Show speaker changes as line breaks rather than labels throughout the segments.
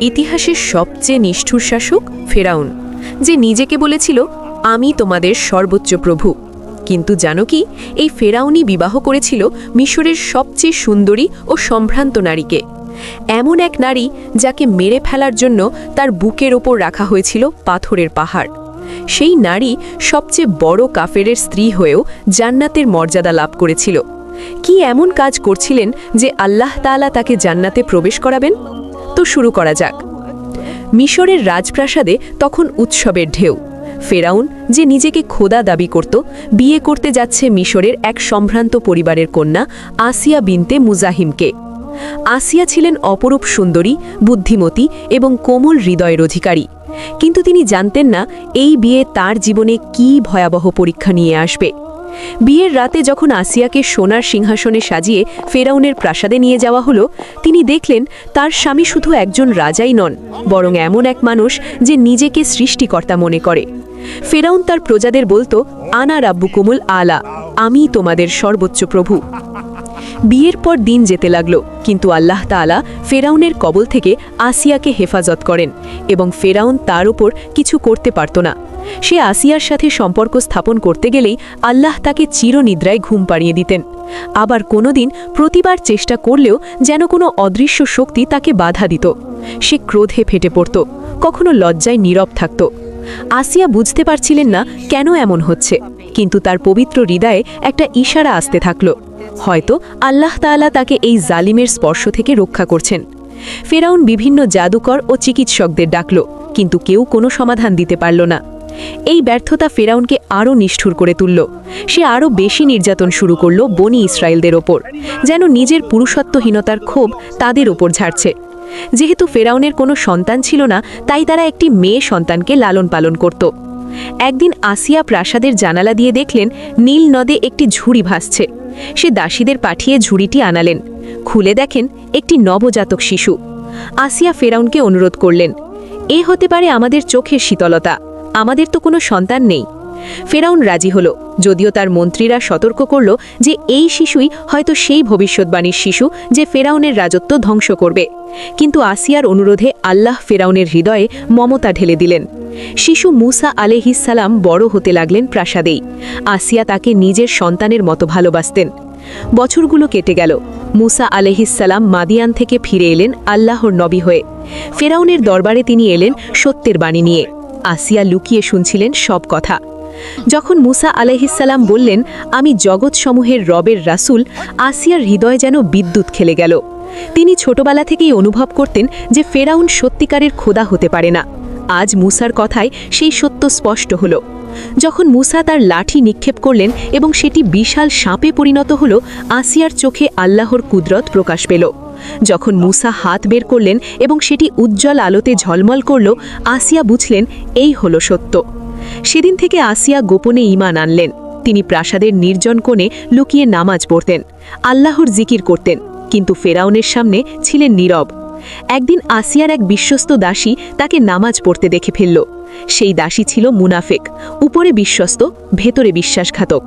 ইতিহাসের সবচেয়ে নিষ্ঠুর শাসক ফেরাউন, যে নিজেকে বলেছিল আমি তোমাদের সর্বোচ্চ প্রভু। কিন্তু জানো কি, এই ফেরাউনই বিবাহ করেছিল মিশরের সবচেয়ে সুন্দরী ও সম্ভ্রান্ত নারীকে, এমন এক নারী যাকে মেরে ফেলার জন্য তার বুকের ওপর রাখা হয়েছিল পাথরের পাহাড়। সেই নারী সবচেয়ে বড় কাফেরের স্ত্রী হয়েও জান্নাতের মর্যাদা লাভ করেছিল। কি এমন কাজ করছিলেন যে আল্লাহ তাআলা তাকে জান্নাতে প্রবেশ করাবেন? তো শুরু করা যাক। মিশরের রাজপ্রাসাদে তখন উৎসবের ঢেউ। ফেরাউন, যে নিজেকে খোদা দাবি করত, বিয়ে করতে যাচ্ছে মিশরের এক সম্ভ্রান্ত পরিবারের কন্যা আসিয়া বিনতে মুজাহিমকে। আসিয়া ছিলেন অপরূপ সুন্দরী, বুদ্ধিমতী এবং কোমল হৃদয়ের অধিকারী। কিন্তু তিনি জানতেন না এই বিয়ে তার জীবনে কী ভয়াবহ পরীক্ষা নিয়ে আসবে। বিয়ের রাতে যখন আসিয়াকে সোনার সিংহাসনে সাজিয়ে ফেরাউনের প্রাসাদে নিয়ে যাওয়া হলো, তিনি দেখলেন তার স্বামী শুধু একজন রাজাই নন, বরং এমন এক মানুষ যে নিজেকে সৃষ্টিকর্তা মনে করে। ফেরাউন তার প্রজাদের বলতো, আনা রাব্বুকুমুল আলা, আমি তোমাদের সর্বোচ্চ প্রভু। বিয়ের পর দিন যেতে লাগলো, কিন্তু আল্লাহ তাআলা ফেরাউনের কবল থেকে আসিয়াকে হেফাজত করেন এবং ফেরাউন তার উপর কিছু করতে পারত না। সে আসিয়ার সাথে সম্পর্ক স্থাপন করতে গেলেই আল্লাহ তাকে চিরনিদ্রায় ঘুম পাড়িয়ে দিতেন। আবার কোনোদিন প্রতিবার চেষ্টা করলেও যেন কোনো অদৃশ্য শক্তি তাকে বাধা দিত। সে ক্রোধে ফেটে পড়ত, কখনো লজ্জায় নীরব থাকত। আসিয়া বুঝতে পারছিলেন না কেন এমন হচ্ছে, কিন্তু তার পবিত্র হৃদয়ে একটা ইশারা আসতে থাকল, হয়তো আল্লাহ তাআলা তাকে এই জালিমের স্পর্শ থেকে রক্ষা করছেন। ফেরাউন বিভিন্ন জাদুকর ও চিকিৎসকদের ডাকল, কিন্তু কেউ কোনো সমাধান দিতে পারল না। এই ব্যর্থতা ফেরাউনকে আরও নিষ্ঠুর করে তুলল। সে আরও বেশি নির্যাতন শুরু করল বনি ইসরায়েলদের ওপর, যেন নিজের পুরুষত্বহীনতার ক্ষোভ তাদের ওপর ঝাড়ছে। যেহেতু ফেরাউনের কোনো সন্তান ছিল না, তাই তারা একটি মেয়ে সন্তানকে লালন পালন করত। একদিন আসিয়া প্রাসাদের জানালা দিয়ে দেখলেন নীল নদে একটি ঝুড়ি ভাসছে। সে দাসীদের পাঠিয়ে ঝুড়িটি আনালেন। খুলে দেখেন একটি নবজাতক শিশু। আসিয়া ফেরাউনকে অনুরোধ করলেন, এ হতে পারে আমাদের চোখের শীতলতা, আমাদের তো কোনো সন্তান নেই। ফেরাউন রাজি হল, যদিও তার মন্ত্রীরা সতর্ক করল যে এই শিশুই হয়তো সেই ভবিষ্যৎবাণীর শিশু যে ফেরাউনের রাজত্ব ধ্বংস করবে। কিন্তু আসিয়ার অনুরোধে আল্লাহ ফেরাউনের হৃদয়ে মমতা ঢেলে দিলেন। শিশু মুসা আলাইহিসসালাম বড় হতে লাগলেন প্রাসাদেই। আসিয়া তাকে নিজের সন্তানের মতো ভালোবাসতেন। বছরগুলো কেটে গেল। মুসা আলাইহিসসালাম মাদিয়ান থেকে ফিরে এলেন আল্লাহর নবী হয়ে। ফেরাউনের দরবারে তিনি এলেন সত্যের বাণী নিয়ে। আসিয়া লুকিয়ে শুনছিলেন সব কথা। যখন মুসা আলাইহিসসালাম বললেন, আমি জগৎসমূহের রবের রাসূল, আসিয়ার হৃদয় যেন বিদ্যুৎ খেলে গেল। তিনি ছোটবেলা থেকেই অনুভব করতেন যে ফেরাউন সত্যিকারের খোদা হতে পারে না। আজ মুসার কথায় সেই সত্য স্পষ্ট হল। যখন মুসা তার লাঠি নিক্ষেপ করলেন এবং সেটি বিশাল সাপে পরিণত হল, আসিয়ার চোখে আল্লাহর কুদরত প্রকাশ পেল। যখন মুসা হাত বের করলেন এবং সেটি উজ্জ্বল আলোতে ঝলমল করল, আসিয়া বুঝলেন এই হলো সত্য। সেদিন থেকে আসিয়া গোপনে ঈমান আনলেন। তিনি প্রাসাদের নির্জন কোণে লুকিয়ে নামাজ পড়তেন, আল্লাহর জিকির করতেন, কিন্তু ফেরাউনের সামনে ছিলেন নীরব। একদিন আসিয়ার এক বিশ্বস্ত দাসী তাকে নামাজ পড়তে দেখে ফেলল। সেই দাসী ছিল মুনাফেক, উপরে বিশ্বস্ত, ভেতরে বিশ্বাসঘাতক।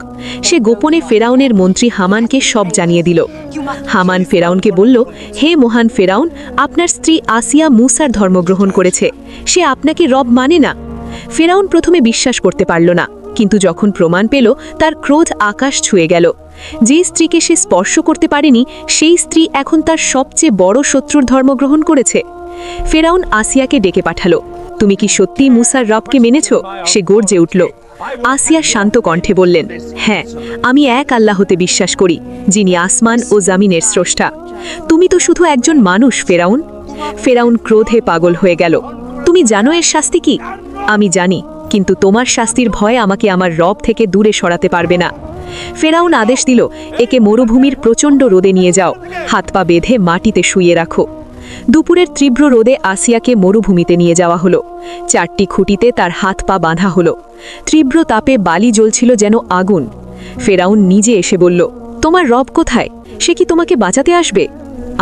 সে গোপনে ফেরাউনের মন্ত্রী হামানকে সব জানিয়ে দিল। হামান ফেরাউনকে বলল, হে মহান ফেরাউন, আপনার স্ত্রী আসিয়া মুসার ধর্মগ্রহণ করেছে, সে আপনাকে রব মানে না। ফেরাউন প্রথমে বিশ্বাস করতে পারল না, কিন্তু যখন প্রমাণ পেল, তার ক্রোধ আকাশ ছুঁয়ে গেল। যে স্ত্রীকে সে স্পর্শ করতে পারেনি, সেই স্ত্রী এখন তার সবচেয়ে বড় শত্রুর ধর্মগ্রহণ করেছে। ফেরাউন আসিয়াকে ডেকে পাঠালো, তুমি কি সত্যিই মুসার রবকে মেনেছ? সে গর্জে উঠল। আসিয়া শান্ত কণ্ঠে বললেন, হ্যাঁ, আমি এক আল্লাহতে বিশ্বাস করি, যিনি আসমান ও জামিনের স্রষ্টা। তুমি তো শুধু একজন মানুষ ফেরাউন। ফেরাউন ক্রোধে পাগল হয়ে গেল। তুমি জানো এর শাস্তি কি? আমি জানি, কিন্তু তোমার শাস্তির ভয়ে আমাকে আমার রব থেকে দূরে সরাতে পারবে না। ফেরাউন আদেশ দিল, একে মরুভূমির প্রচণ্ড রোদে নিয়ে যাও, হাত পা বেঁধে মাটিতে শুইয়ে রাখো। দুপুরের তীব্র রোদে আসিয়াকে মরুভূমিতে নিয়ে যাওয়া হলো। 4টি খুঁটিতে তার হাত পা বাঁধা হলো। তীব্র তাপে বালি জ্বলছিল যেন আগুন। ফেরাউন নিজে এসে বলল, তোমার রব কোথায়? সে কি তোমাকে বাঁচাতে আসবে?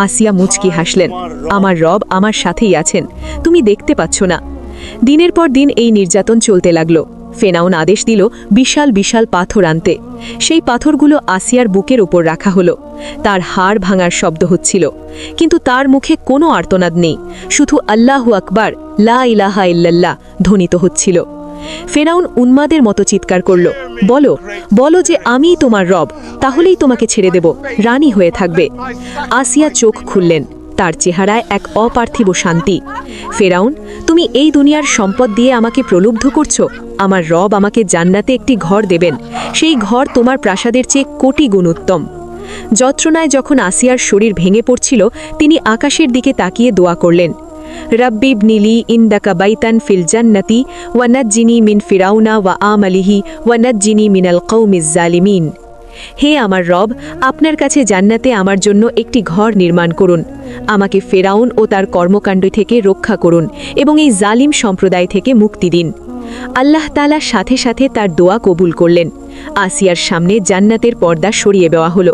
আসিয়া মুচকি হাসলেন, আমার রব আমার সাথেই আছেন, তুমি দেখতে পাচ্ছ না। দিনের পর দিন এই নির্যাতন চলতে লাগলো। ফেরাউন আদেশ দিল বিশাল বিশাল পাথর আনতে। সেই পাথরগুলো আসিয়ার বুকের উপর রাখা হলো। তার হাড় ভাঙার শব্দ হচ্ছিল, কিন্তু তার মুখে কোনো আর্তনাদ নেই, শুধু আল্লাহু আকবার, লা ইলাহা ইল্লাল্লাহ ধ্বনিত হচ্ছিল। ফেরাউন উন্মাদের মতো চিৎকার করল, বলো বলো যে আমিই তোমার রব, তাহলেই তোমাকে ছেড়ে দেব, রানী হয়ে থাকবে। আসিয়া চোখ খুললেন, তার চেহারায় এক অপার্থিব শান্তি। ফেরাউন, তুমি এই দুনিয়ার সম্পদ দিয়ে আমাকে প্রলুব্ধ করছো? আমার রব আমাকে জান্নাতে একটি ঘর দেবেন, সেই ঘর তোমার প্রাসাদের চেয়ে কোটি গুণ উত্তম। যন্ত্রণায় যখন আসিয়ার শরীর ভেঙে পড়ছিল, তিনি আকাশের দিকে তাকিয়ে দোয়া করলেন, রব্বি ইবনিলি ইনদাকা বাইতান ফিল জান্নাতি ওয়া নাজ্জিনি মিন ফিরাউনা ওয়া আমালিহি ওয়া নাজ্জিনি মিনাল কওমিজ জালিমিন। হে আমার রব, আপনার কাছে জান্নাতে আমার জন্য একটি ঘর নির্মাণ করুন, আমাকে ফেরাউন ও তার কর্মকাণ্ড থেকে রক্ষা করুন এবং এই জালিম সম্প্রদায় থেকে মুক্তি দিন। আল্লাহ তাআলা সাথে সাথে তার দোয়া কবুল করলেন। আসিয়ার সামনে জান্নাতের পর্দা সরিয়ে দেওয়া হলো।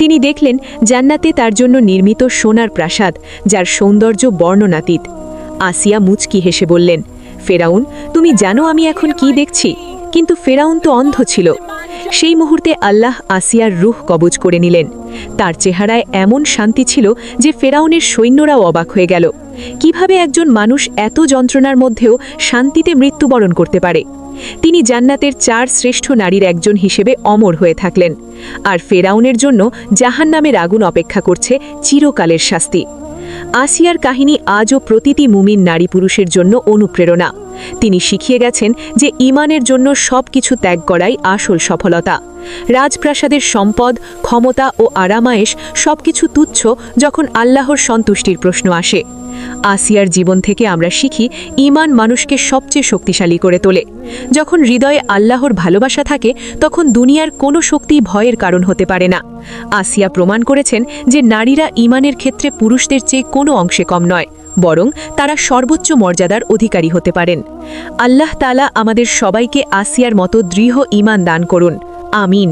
তিনি দেখলেন জান্নাতে তার জন্য নির্মিত সোনার প্রাসাদ, যার সৌন্দর্য বর্ণনাতীত। আসিয়া মুচকি হেসে বললেন, ফেরাউন, তুমি জানো আমি এখন কি দেখছি? কিন্তু ফেরাউন তো অন্ধ ছিল। সেই মুহূর্তে আল্লাহ আসিয়ার রূহ কবজ করে নিলেন। তার চেহারায় এমন শান্তি ছিল যে ফেরাউনের সৈন্যরাও অবাক হয়ে গেল। কিভাবে একজন মানুষ এত যন্ত্রণার মধ্যেও শান্তিতে মৃত্যুবরণ করতে পারে? তিনি জান্নাতের 4 শ্রেষ্ঠ নারীর একজন হিসেবে অমর হয়ে থাকলেন, আর ফেরাউনের জন্য জাহান্নামের আগুন অপেক্ষা করছে চিরকালের শাস্তি। আসিয়ার কাহিনী আজও প্রতিটি মুমিন নারী পুরুষের জন্য অনুপ্রেরণা। তিনি শিখিয়ে গেছেন যে ঈমানের জন্য সবকিছু ত্যাগ করাই আসল সফলতা। রাজপ্রাসাদের সম্পদ, ক্ষমতা ও আরামায়েশ সবকিছু তুচ্ছ যখন আল্লাহর সন্তুষ্টির প্রশ্ন আসে। আসিয়ার জীবন থেকে আমরা শিখি, ঈমান মানুষকে সবচেয়ে শক্তিশালী করে তোলে। যখন হৃদয়ে আল্লাহর ভালোবাসা থাকে, তখন দুনিয়ার কোনো শক্তি ভয়ের কারণ হতে পারে না। আসিয়া প্রমাণ করেছেন যে নারীরা ঈমানের ক্ষেত্রে পুরুষদের চেয়ে কোনো অংশে কম নয়, বরং তারা সর্বোচ্চ মর্যাদার অধিকারী হতে পারেন। আল্লাহ তাআলা আমাদের সবাইকে আসিয়ার মতো দৃঢ় ঈমান দান করুন। আমিন।